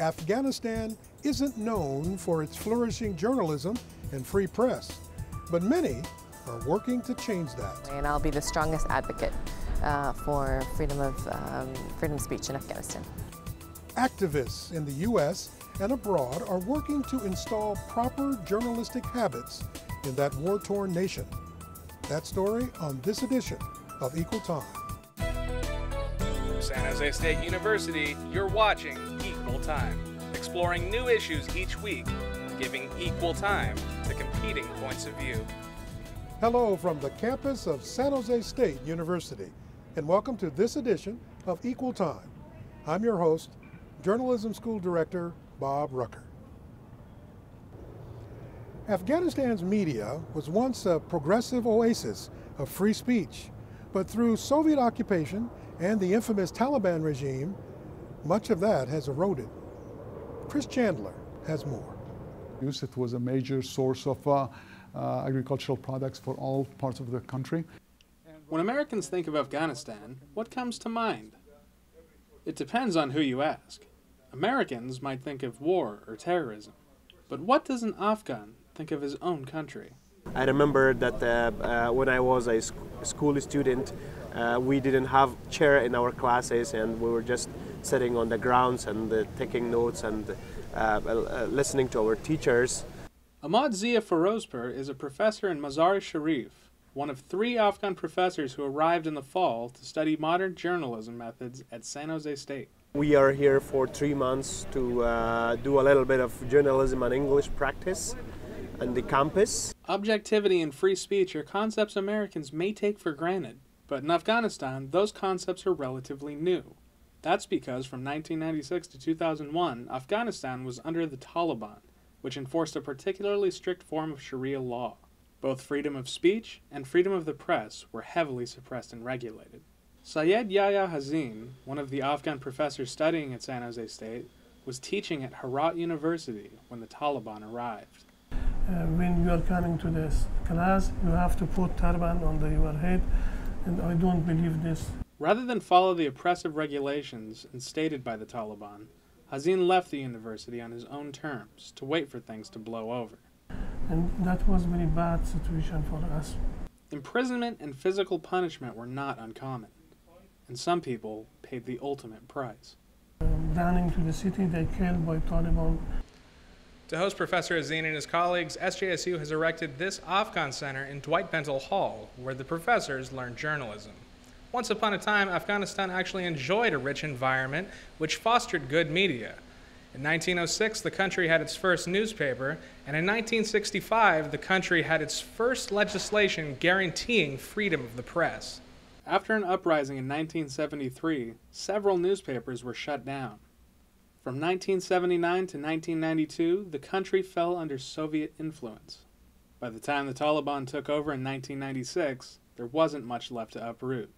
Afghanistan isn't known for its flourishing journalism and free press, but many are working to change that. And I'll be the strongest advocate for freedom of speech in Afghanistan. Activists in the U.S. and abroad are working to install proper journalistic habits in that war-torn nation. That story on this edition of Equal Time. From San Jose State University, you're watching Equal Time, exploring new issues each week, giving equal time to competing points of view. Hello from the campus of San Jose State University, and welcome to this edition of Equal Time. I'm your host, Journalism School Director Bob Rucker. Afghanistan's media was once a progressive oasis of free speech, but through Soviet occupation and the infamous Taliban regime, much of that has eroded. Chris Chandler has more. It was a major source of agricultural products for all parts of the country. When Americans think of Afghanistan, what comes to mind? It depends on who you ask. Americans might think of war or terrorism, but what does an Afghan think of his own country? I remember that when I was a school student, we didn't have chair in our classes, and we were just sitting on the grounds and taking notes and listening to our teachers. Ahmad Zia Ferozpur is a professor in Mazar-e-Sharif, one of 3 Afghan professors who arrived in the fall to study modern journalism methods at San Jose State. We are here for 3 months to do a little bit of journalism and English practice on the campus. Objectivity and free speech are concepts Americans may take for granted, but in Afghanistan, those concepts are relatively new. That's because from 1996 to 2001, Afghanistan was under the Taliban, which enforced a particularly strict form of Sharia law. Both freedom of speech and freedom of the press were heavily suppressed and regulated. Syed Yahya Hazin, one of the Afghan professors studying at San Jose State, was teaching at Herat University when the Taliban arrived. When you are coming to this class, you have to put turban on your head, and I don't believe this. Rather than follow the oppressive regulations instated by the Taliban, Hazin left the university on his own terms to wait for things to blow over. And that was a very bad situation for us. Imprisonment and physical punishment were not uncommon, and some people paid the ultimate price. Running to the city, they killed by Taliban. To host Professor Hazin and his colleagues, SJSU has erected this Afghan Center in Dwight Bentel Hall, where the professors learn journalism. Once upon a time, Afghanistan actually enjoyed a rich environment which fostered good media. In 1906, the country had its first newspaper, and in 1965, the country had its first legislation guaranteeing freedom of the press. After an uprising in 1973, several newspapers were shut down. From 1979 to 1992, the country fell under Soviet influence. By the time the Taliban took over in 1996, there wasn't much left to uproot.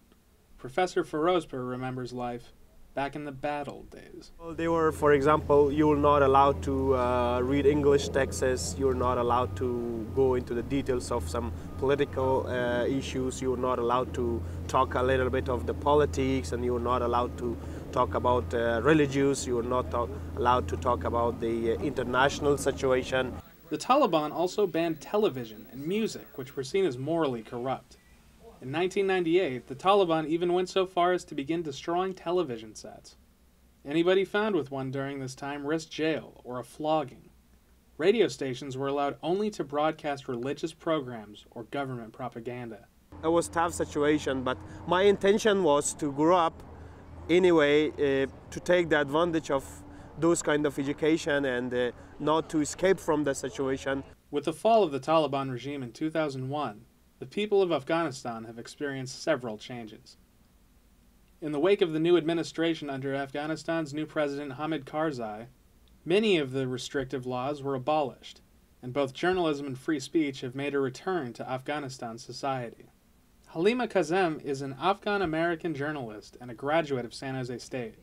Professor Ferozpur remembers life back in the bad old days. Well, they were, for example, you were not allowed to read English texts, you were not allowed to go into the details of some political issues, you were not allowed to talk a little bit of the politics, and you were not allowed to talk about religious, you were not allowed to talk about the international situation. The Taliban also banned television and music, which were seen as morally corrupt. In 1998, the Taliban even went so far as to begin destroying television sets. Anybody found with one during this time risked jail or a flogging. Radio stations were allowed only to broadcast religious programs or government propaganda. It was a tough situation, but my intention was to grow up anyway, to take the advantage of those kind of education and not to escape from the situation. With the fall of the Taliban regime in 2001, the people of Afghanistan have experienced several changes. In the wake of the new administration under Afghanistan's new president Hamid Karzai, many of the restrictive laws were abolished, and both journalism and free speech have made a return to Afghanistan society. Halima Kazem is an Afghan-American journalist and a graduate of San Jose State.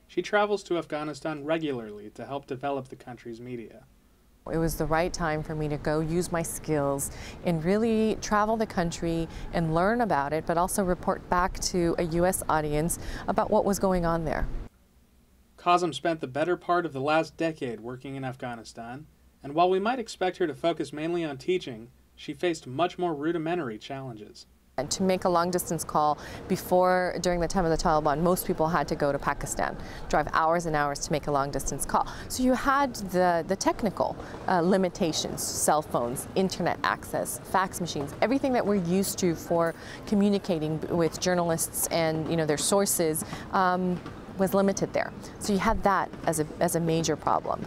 She travels to Afghanistan regularly to help develop the country's media. It was the right time for me to go use my skills and really travel the country and learn about it, but also report back to a U.S. audience about what was going on there. Kazem spent the better part of the last decade working in Afghanistan, and while we might expect her to focus mainly on teaching, she faced much more rudimentary challenges. And to make a long-distance call during the time of the Taliban, most people had to go to Pakistan, drive hours and hours to make a long-distance call. So you had the technical limitations, cell phones, internet access, fax machines, everything that we're used to for communicating with journalists and their sources was limited there. So you had that as a major problem.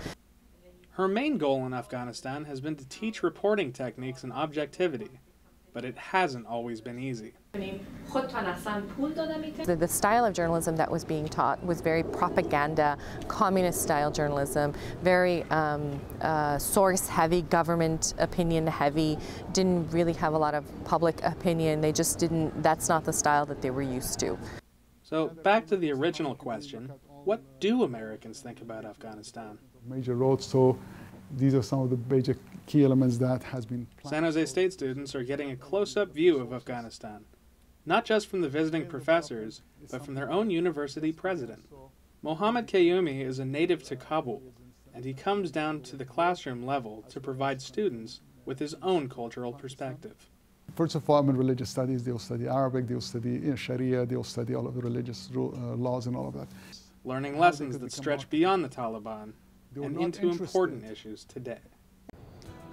Her main goal in Afghanistan has been to teach reporting techniques and objectivity. But it hasn't always been easy. The style of journalism that was being taught was very propaganda, communist-style journalism, very source-heavy, government opinion-heavy, didn't really have a lot of public opinion. They just didn't, that's not the style that they were used to. So back to the original question, what do Americans think about Afghanistan? Major roads, so these are some of the major key elements that has been planned. San Jose State students are getting a close-up view of Afghanistan, not just from the visiting professors, but from their own university president. Mohammed Kayumi is a native to Kabul, and he comes down to the classroom level to provide students with his own cultural perspective. First of all, I'm in religious studies. They'll study Arabic, they'll study Sharia, they'll study all of the religious laws and all of that. Learning lessons that stretch beyond the Taliban and into important issues today.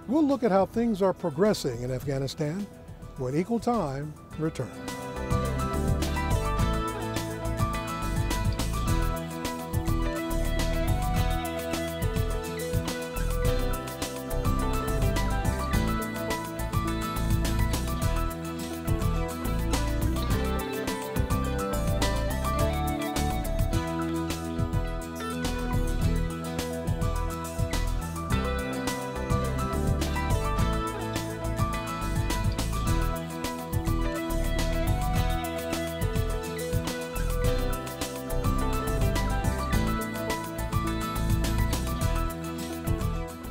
We'll look at how things are progressing in Afghanistan when Equal Time returns.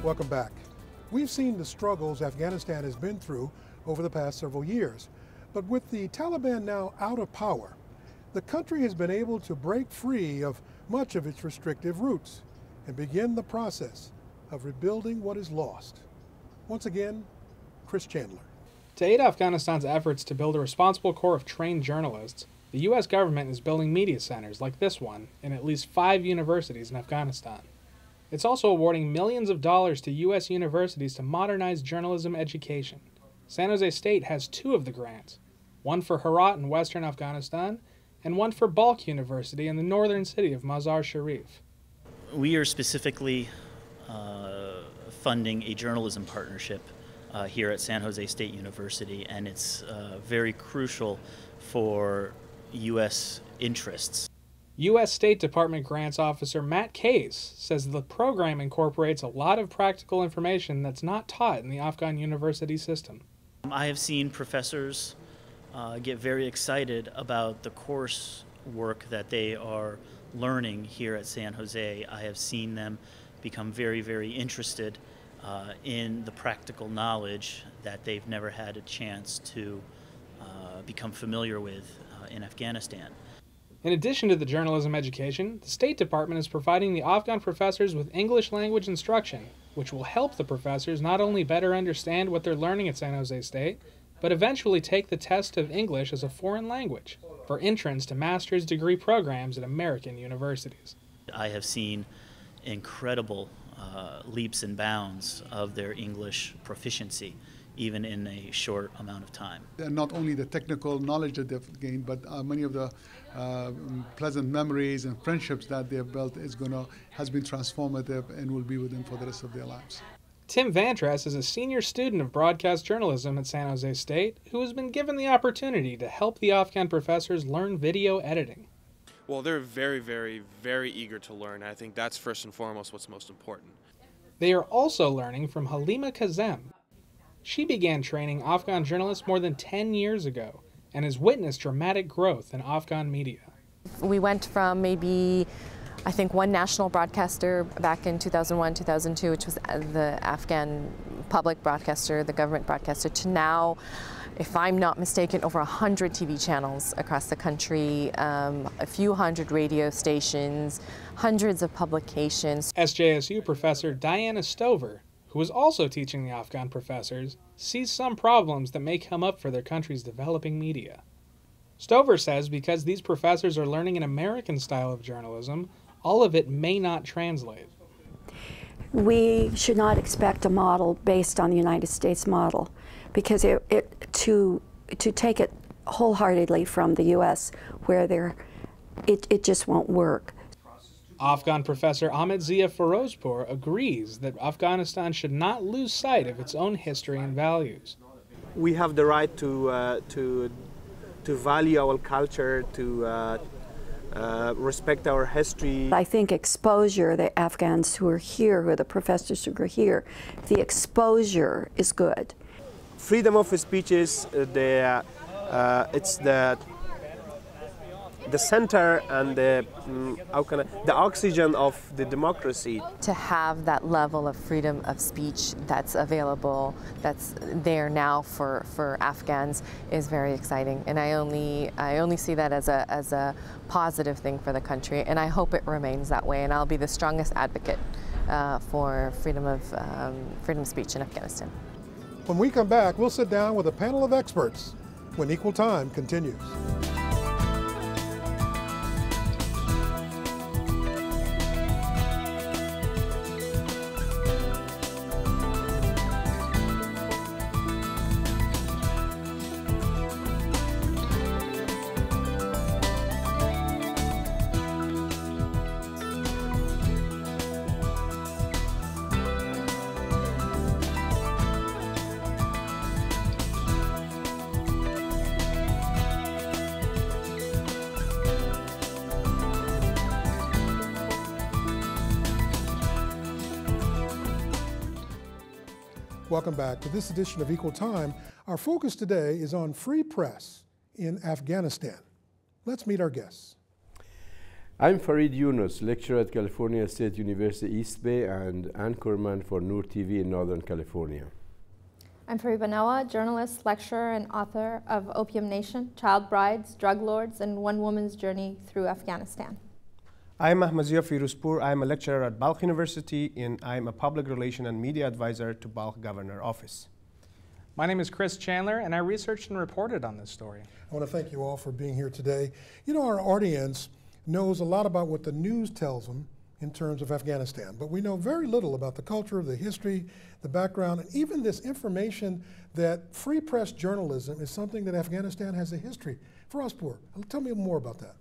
Welcome back. We've seen the struggles Afghanistan has been through over the past several years. But with the Taliban now out of power, the country has been able to break free of much of its restrictive roots and begin the process of rebuilding what is lost. Once again, Chris Chandler. To aid Afghanistan's efforts to build a responsible corps of trained journalists, the U.S. government is building media centers like this one in at least 5 universities in Afghanistan. It's also awarding millions of dollars to U.S. universities to modernize journalism education. San Jose State has 2 of the grants, one for Herat in western Afghanistan and one for Balkh University in the northern city of Mazar-Sharif. We are specifically funding a journalism partnership here at San Jose State University, and it's very crucial for U.S. interests. U.S. State Department Grants Officer Matt Case says the program incorporates a lot of practical information that's not taught in the Afghan university system. I have seen professors get very excited about the course work that they are learning here at San Jose. I have seen them become very, very interested in the practical knowledge that they've never had a chance to become familiar with in Afghanistan. In addition to the journalism education, the State Department is providing the Afghan professors with English language instruction, which will help the professors not only better understand what they're learning at San Jose State, but eventually take the test of English as a foreign language for entrance to master's degree programs at American universities. I have seen incredible leaps and bounds of their English proficiency, even in a short amount of time. And not only the technical knowledge that they've gained, but many of the pleasant memories and friendships that they've built has been transformative and will be with them for the rest of their lives. Tim Vantress is a senior student of broadcast journalism at San Jose State who has been given the opportunity to help the Afghan professors learn video editing. Well, they're very, very, very eager to learn. I think that's first and foremost what's most important. They are also learning from Halima Kazem. She began training Afghan journalists more than 10 years ago and has witnessed dramatic growth in Afghan media. We went from maybe, I think, one national broadcaster back in 2001, 2002, which was the Afghan public broadcaster, the government broadcaster, to now if I'm not mistaken, over 100 TV channels across the country, a few hundred radio stations, hundreds of publications. SJSU professor Diana Stover, who is also teaching the Afghan professors, sees some problems that may come up for their country's developing media. Stover says because these professors are learning an American style of journalism, all of it may not translate. We should not expect a model based on the United States model, because to take it wholeheartedly from the U.S., where it just won't work. Afghan professor Ahmed Zia Ferozpour agrees that Afghanistan should not lose sight of its own history and values. We have the right to value our culture, to respect our history. I think exposure, the Afghans who are here, who are the professors who are here, the exposure is good. Freedom of speech is it's the center and the oxygen of the democracy. To have that level of freedom of speech that's available, that's there now for Afghans is very exciting, and I only see that as a positive thing for the country, and I hope it remains that way, and I'll be the strongest advocate for freedom of speech in Afghanistan. When we come back, we'll sit down with a panel of experts when Equal Time continues. Welcome back to this edition of Equal Time. Our focus today is on free press in Afghanistan. Let's meet our guests. I'm Farid Yunus, lecturer at California State University East Bay and anchorman for Noor TV in Northern California. I'm Fariba Nawa, journalist, lecturer, and author of Opium Nation, Child Brides, Drug Lords, and One Woman's Journey Through Afghanistan. I'm Ahmed Zia Ferozpour. I'm a lecturer at Balkh University, and I'm a public relation and media advisor to Balkh Governor Office. My name is Chris Chandler, and I researched and reported on this story. I want to thank you all for being here today. You know, our audience knows a lot about what the news tells them in terms of Afghanistan, but we know very little about the culture, the history, the background, and even this information that free press journalism is something that Afghanistan has a history. Ferozpour, tell me more about that.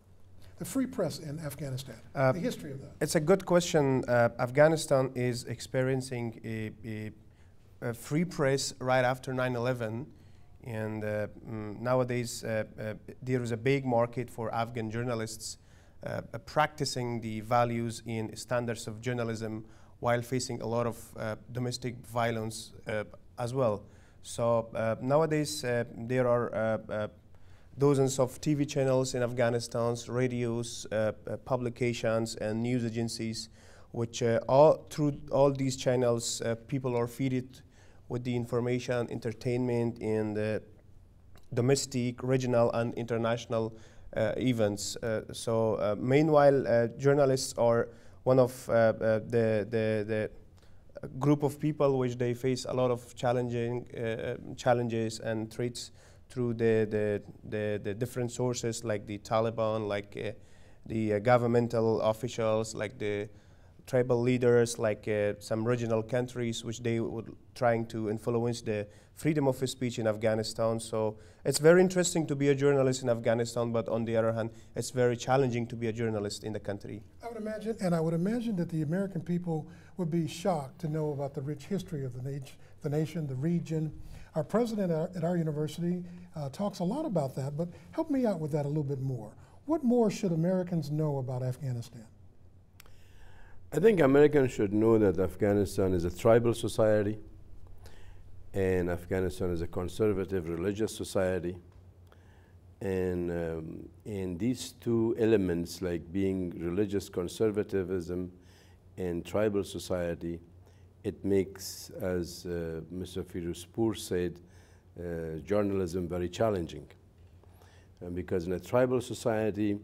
The free press in Afghanistan, the history of that. It's a good question. Afghanistan is experiencing a free press right after 9/11, and nowadays there is a big market for Afghan journalists practicing the values and standards of journalism while facing a lot of domestic violence as well. So nowadays there are dozens of TV channels in Afghanistan, radios, publications, and news agencies, which through all these channels, people are fed with the information, entertainment, and domestic, regional, and international events. Meanwhile, journalists are one of the group of people which they face a lot of challenges and threats through the different sources like the Taliban, like the governmental officials, like the tribal leaders, like some regional countries which they would trying to influence the freedom of speech in Afghanistan. So it's very interesting to be a journalist in Afghanistan, but on the other hand, it's very challenging to be a journalist in the country. I would imagine, and I would imagine that the American people would be shocked to know about the rich history of the nation, the region. Our president at our university talks a lot about that, but help me out with that a little bit more. What more should Americans know about Afghanistan? I think Americans should know that Afghanistan is a tribal society, and Afghanistan is a conservative religious society. And these two elements, like being religious conservatism and tribal society, it makes, as Mr. Ferozpour said, journalism very challenging. And because in a tribal society,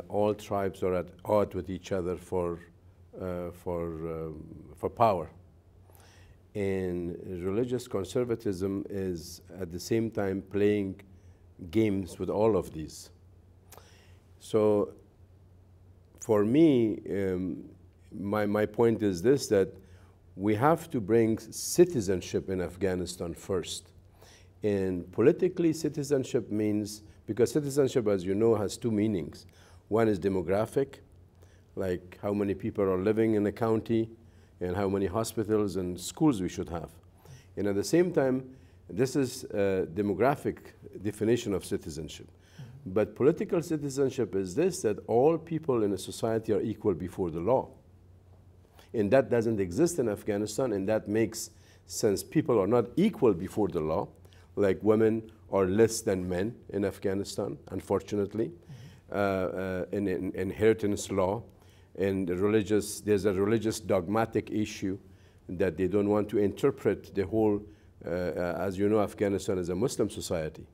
all tribes are at odds with each other for power. And religious conservatism is at the same time playing games with all of these. So for me, my point is this, that we have to bring citizenship in Afghanistan first. And politically, citizenship means, because citizenship, as you know, has two meanings. One is demographic, like how many people are living in a county and how many hospitals and schools we should have. And at the same time, this is a demographic definition of citizenship. But political citizenship is this, that all people in a society are equal before the law. And that doesn't exist in Afghanistan, and that makes sense. People are not equal before the law, like women are less than men in Afghanistan, unfortunately. In inheritance law, and there's a religious dogmatic issue that they don't want to interpret the whole, as you know, Afghanistan is a Muslim society.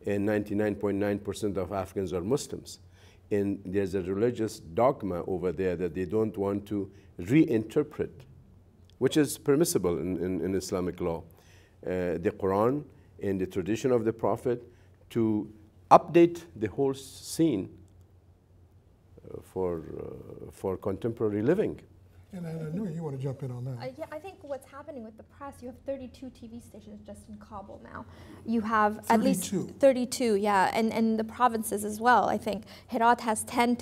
And 99.9% of Afghans are Muslims. And there's a religious dogma over there that they don't want to reinterpret, which is permissible in Islamic law, the Quran and the tradition of the Prophet, to update the whole scene for contemporary living. And I knew you want to jump in on that. Yeah, I think what's happening with the press, you have 32 TV stations just in Kabul now. You have 32. At least 32, yeah, and the provinces as well. I think Herat has 10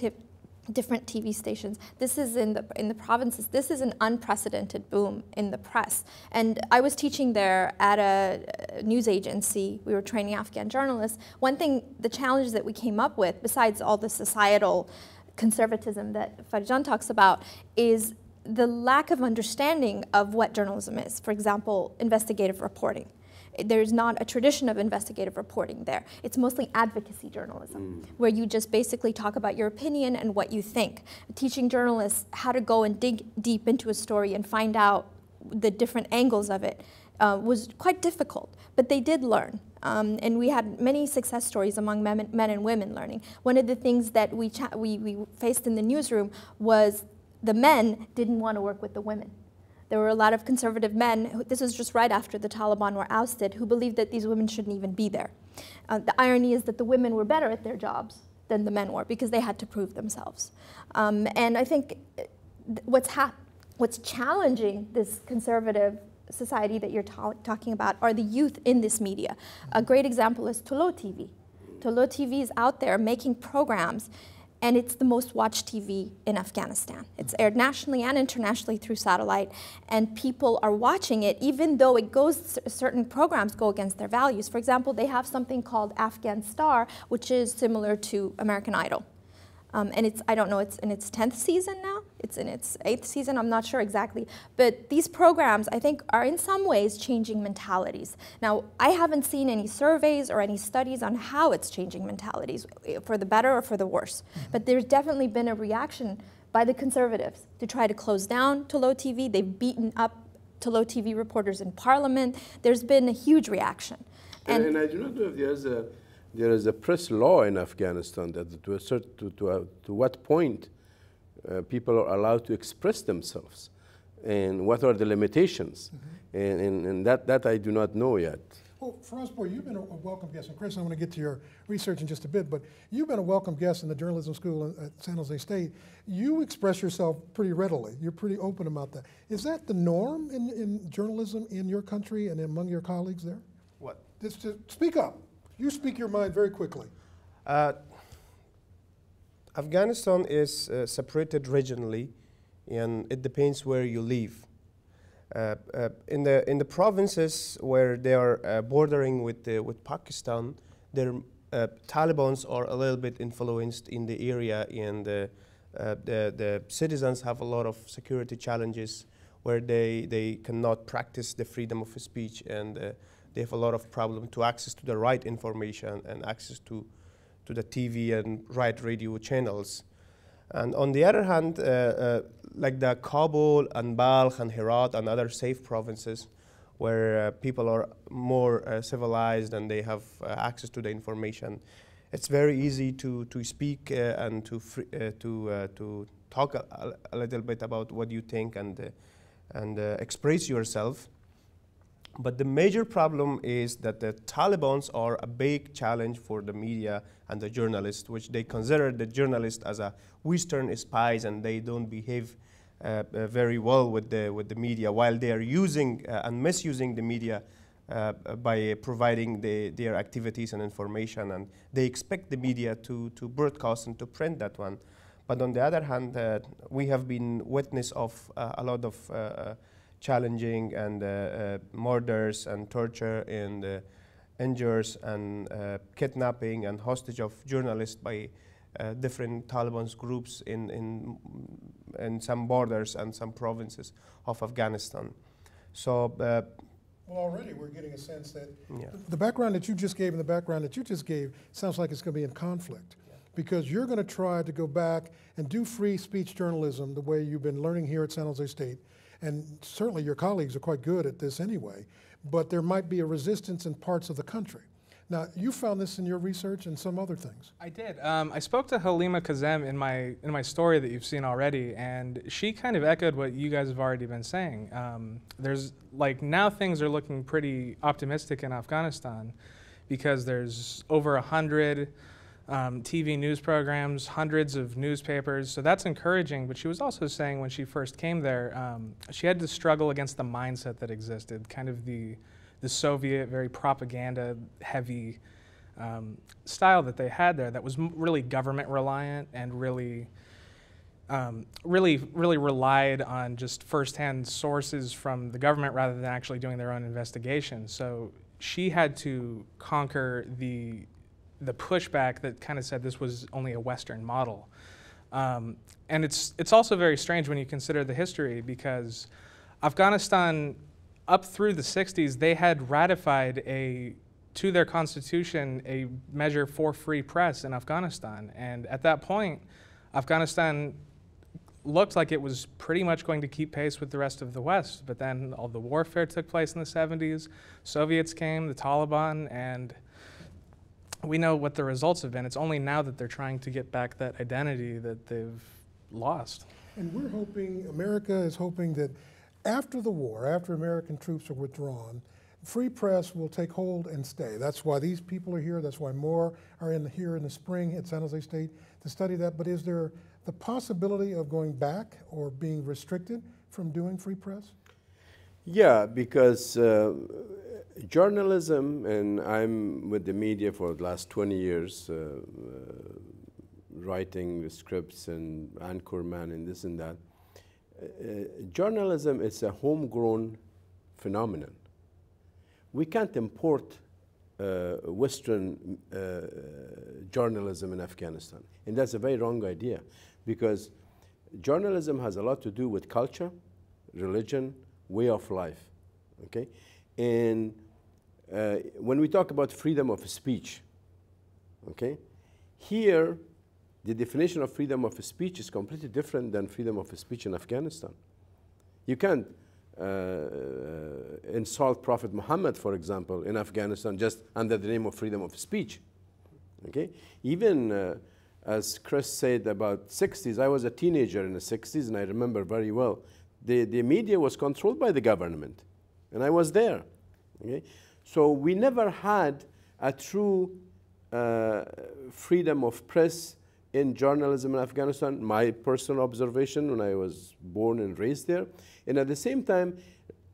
different TV stations. This is in the provinces. This is an unprecedented boom in the press. And I was teaching there at a news agency. We were training Afghan journalists. One thing, the challenge that we came up with, besides all the societal conservatism that Farjan talks about, is the lack of understanding of what journalism is. For example, investigative reporting. There's not a tradition of investigative reporting there. It's mostly advocacy journalism, where you just basically talk about your opinion and what you think. Teaching journalists how to go and dig deep into a story and find out the different angles of it was quite difficult, but they did learn. And we had many success stories among men and women learning. One of the things that we faced in the newsroom was the men didn't want to work with the women. There were a lot of conservative men, this was just right after the Taliban were ousted, who believed that these women shouldn't even be there. The irony is that the women were better at their jobs than the men were because they had to prove themselves. And I think what's challenging this conservative society that you're talking about are the youth in this media. A great example is Tolo TV. Tolo TV is out there making programs, and it's the most watched TV in Afghanistan. It's aired nationally and internationally through satellite, and people are watching it even though certain programs go against their values. For example, they have something called Afghan Star, which is similar to American Idol. And I don't know, it's in its 10th season now? It's in its 8th season, I'm not sure exactly. But these programs, I think, are in some ways changing mentalities. Now, I haven't seen any surveys or any studies on how it's changing mentalities, for the better or for the worse. But there's definitely been a reaction by the conservatives to try to close down Tolo TV. They've beaten up Tolo TV reporters in parliament. There's been a huge reaction. And I do not know if there is a press law in Afghanistan that to what point people are allowed to express themselves, and what are the limitations, and that I do not know yet. Well, Frostboy, you've been a welcome guest, and Chris, I want to get to your research in just a bit, but you've been a welcome guest in the journalism school at San Jose State. You express yourself pretty readily. You're pretty open about that. Is that the norm in journalism in your country and among your colleagues there? What? Just to speak up. You speak your mind very quickly. Afghanistan is separated regionally, and it depends where you live. In the provinces where they are bordering with Pakistan, their Talibans are a little bit influenced in the area, and the citizens have a lot of security challenges where they cannot practice the freedom of speech, and they have a lot of problem to access to the right information and access to the TV and right radio channels. And on the other hand, like the Kabul and Balkh and Herat and other safe provinces, where people are more civilized and they have access to the information. It's very easy to speak and to talk a little bit about what you think and express yourself. But the major problem is that the Taliban are a big challenge for the media and the journalists, which they consider the journalists as a Western spies, and they don't behave very well with the media, while they are using and misusing the media by providing their activities and information, and they expect the media to broadcast and to print that one. But on the other hand, we have been witness of a lot of challenging and murders and torture and injuries and kidnapping and hostage of journalists by different Taliban groups in some borders and some provinces of Afghanistan. So. Well, already we're getting a sense that the background that you just gave and the background that you just gave sounds like it's going to be in conflict, because you're going to try to go back and do free speech journalism the way you've been learning here at San Jose State, and certainly your colleagues are quite good at this anyway, but there might be a resistance in parts of the country. Now, you found this in your research and some other things. I did. I spoke to Halima Kazem in my story that you've seen already, and she kind of echoed what you guys have already been saying. There's now things are looking pretty optimistic in Afghanistan, because there's over 100 TV news programs, hundreds of newspapers, so that's encouraging. But she was also saying when she first came there, she had to struggle against the mindset that existed, kind of the Soviet, very propaganda-heavy style that they had there, that was really government-reliant and really relied on just first-hand sources from the government rather than actually doing their own investigation. So she had to conquer the pushback that kind of said this was only a Western model. And it's also very strange when you consider the history, because Afghanistan, up through the 60s, they had ratified to their constitution a measure for free press in Afghanistan. And at that point, Afghanistan looked like it was pretty much going to keep pace with the rest of the West. But then all the warfare took place in the 70s, Soviets came, the Taliban, and we know what the results have been. It's only now that they're trying to get back that identity that they've lost. And we're hoping, America is hoping that after the war, after American troops are withdrawn, free press will take hold and stay. That's why these people are here. That's why more are here in the spring at San Jose State to study that. But is there the possibility of going back or being restricted from doing free press? Yeah, because journalism, and I'm with the media for the last 20 years, writing the scripts and anchorman and this and that. Journalism is a homegrown phenomenon. We can't import Western journalism in Afghanistan, and that's a very wrong idea, because journalism has a lot to do with culture, religion, way of life, okay? And when we talk about freedom of speech, okay, here the definition of freedom of speech is completely different than freedom of speech in Afghanistan. You can't insult Prophet Muhammad, for example, in Afghanistan just under the name of freedom of speech. Okay? Even as Chris said about 60s, I was a teenager in the 60s, and I remember very well, the media was controlled by the government, and I was there. Okay? So we never had a true freedom of press in journalism in Afghanistan, my personal observation when I was born and raised there. And at the same time,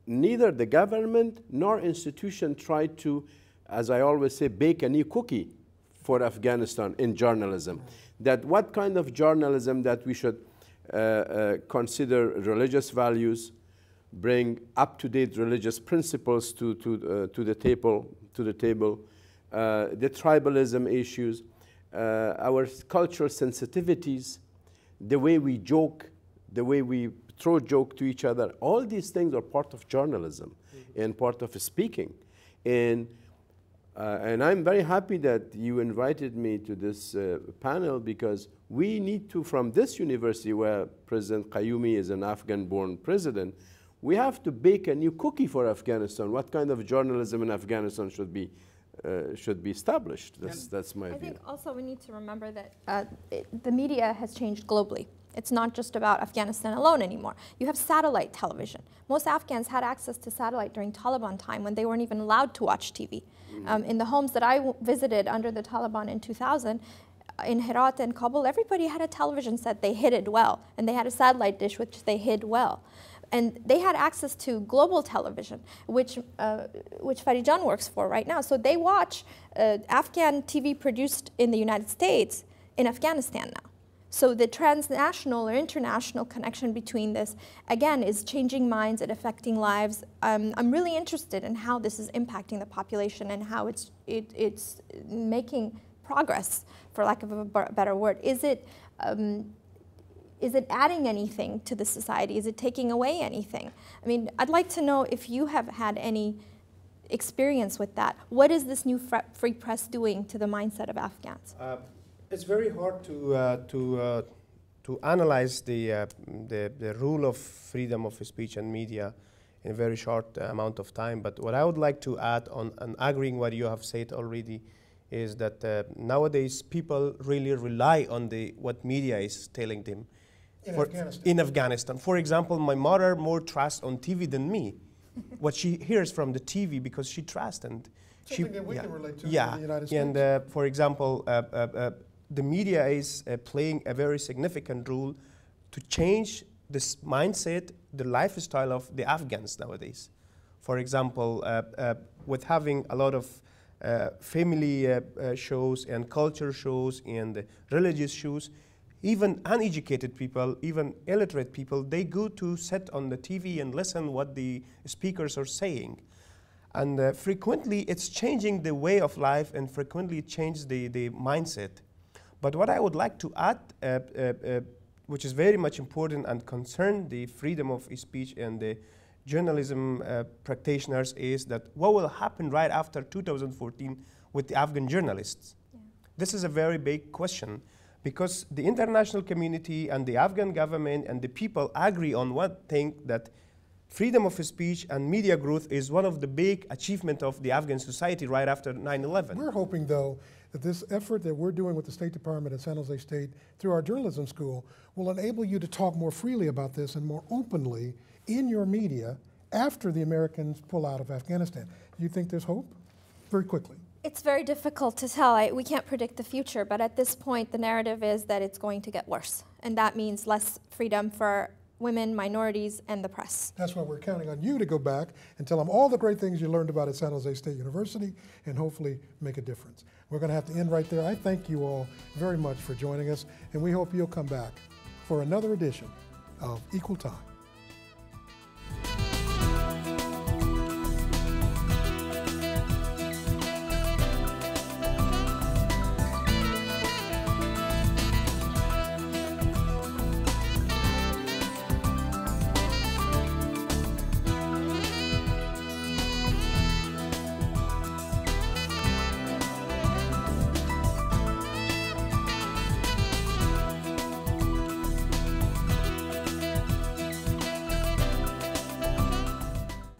neither the government nor institution tried to, as I always say, bake a new cookie for Afghanistan in journalism. That what kind of journalism that we should consider religious values, bring up-to-date religious principles to the table, the tribalism issues, our cultural sensitivities, the way we joke, the way we throw joke to each other, all these things are part of journalism and part of speaking. And I'm very happy that you invited me to this panel, because we need to, from this university where President Qayyumi is an Afghan-born president, we have to bake a new cookie for Afghanistan. What kind of journalism in Afghanistan should be established? That's my view. I think also we need to remember that the media has changed globally. It's not just about Afghanistan alone anymore. You have satellite television. Most Afghans had access to satellite during Taliban time when they weren't even allowed to watch TV. In the homes that I visited under the Taliban in 2000, in Herat and Kabul, everybody had a television set. They hid it well. And they had a satellite dish, which they hid well. And they had access to global television, which Farijan works for right now. So they watch Afghan TV produced in the United States in Afghanistan now. So the transnational or international connection between this, again, is changing minds and affecting lives. I'm really interested in how this is impacting the population and how it's making progress, for lack of a better word. Is it adding anything to the society? Is it taking away anything? I mean, I'd like to know if you have had any experience with that. What is this new free press doing to the mindset of Afghans? It's very hard to analyze the rule of freedom of speech and media in a very short amount of time. But what I would like to add on agreeing what you have said already is that nowadays people really rely on what media is telling them. In Afghanistan. For example, my mother more trusts on TV than me. What she hears from the TV because she trusts and something that we can relate to in the United States. And for example, the media is playing a very significant role to change this mindset, the lifestyle of the Afghans nowadays. For example, with having a lot of family shows and culture shows and religious shows, even uneducated people, even illiterate people, they go to sit on the TV and listen what the speakers are saying. And frequently it's changing the way of life and frequently it changes the mindset. But what I would like to add, which is very much important and concern the freedom of speech and the journalism practitioners, is that what will happen right after 2014 with the Afghan journalists? Yeah. This is a very big question because the international community and the Afghan government and the people agree on one thing, that freedom of speech and media growth is one of the big achievements of the Afghan society right after 9/11. We're hoping, though, that this effort that we're doing with the State Department at San Jose State through our journalism school will enable you to talk more freely about this and more openly in your media after the Americans pull out of Afghanistan. Do you think there's hope? Very quickly. It's very difficult to tell. We can't predict the future, but at this point, the narrative is that it's going to get worse. And that means less freedom for women, minorities, and the press. That's why we're counting on you to go back and tell them all the great things you learned about at San Jose State University and hopefully make a difference. We're going to have to end right there. I thank you all very much for joining us, and we hope you'll come back for another edition of Equal Time.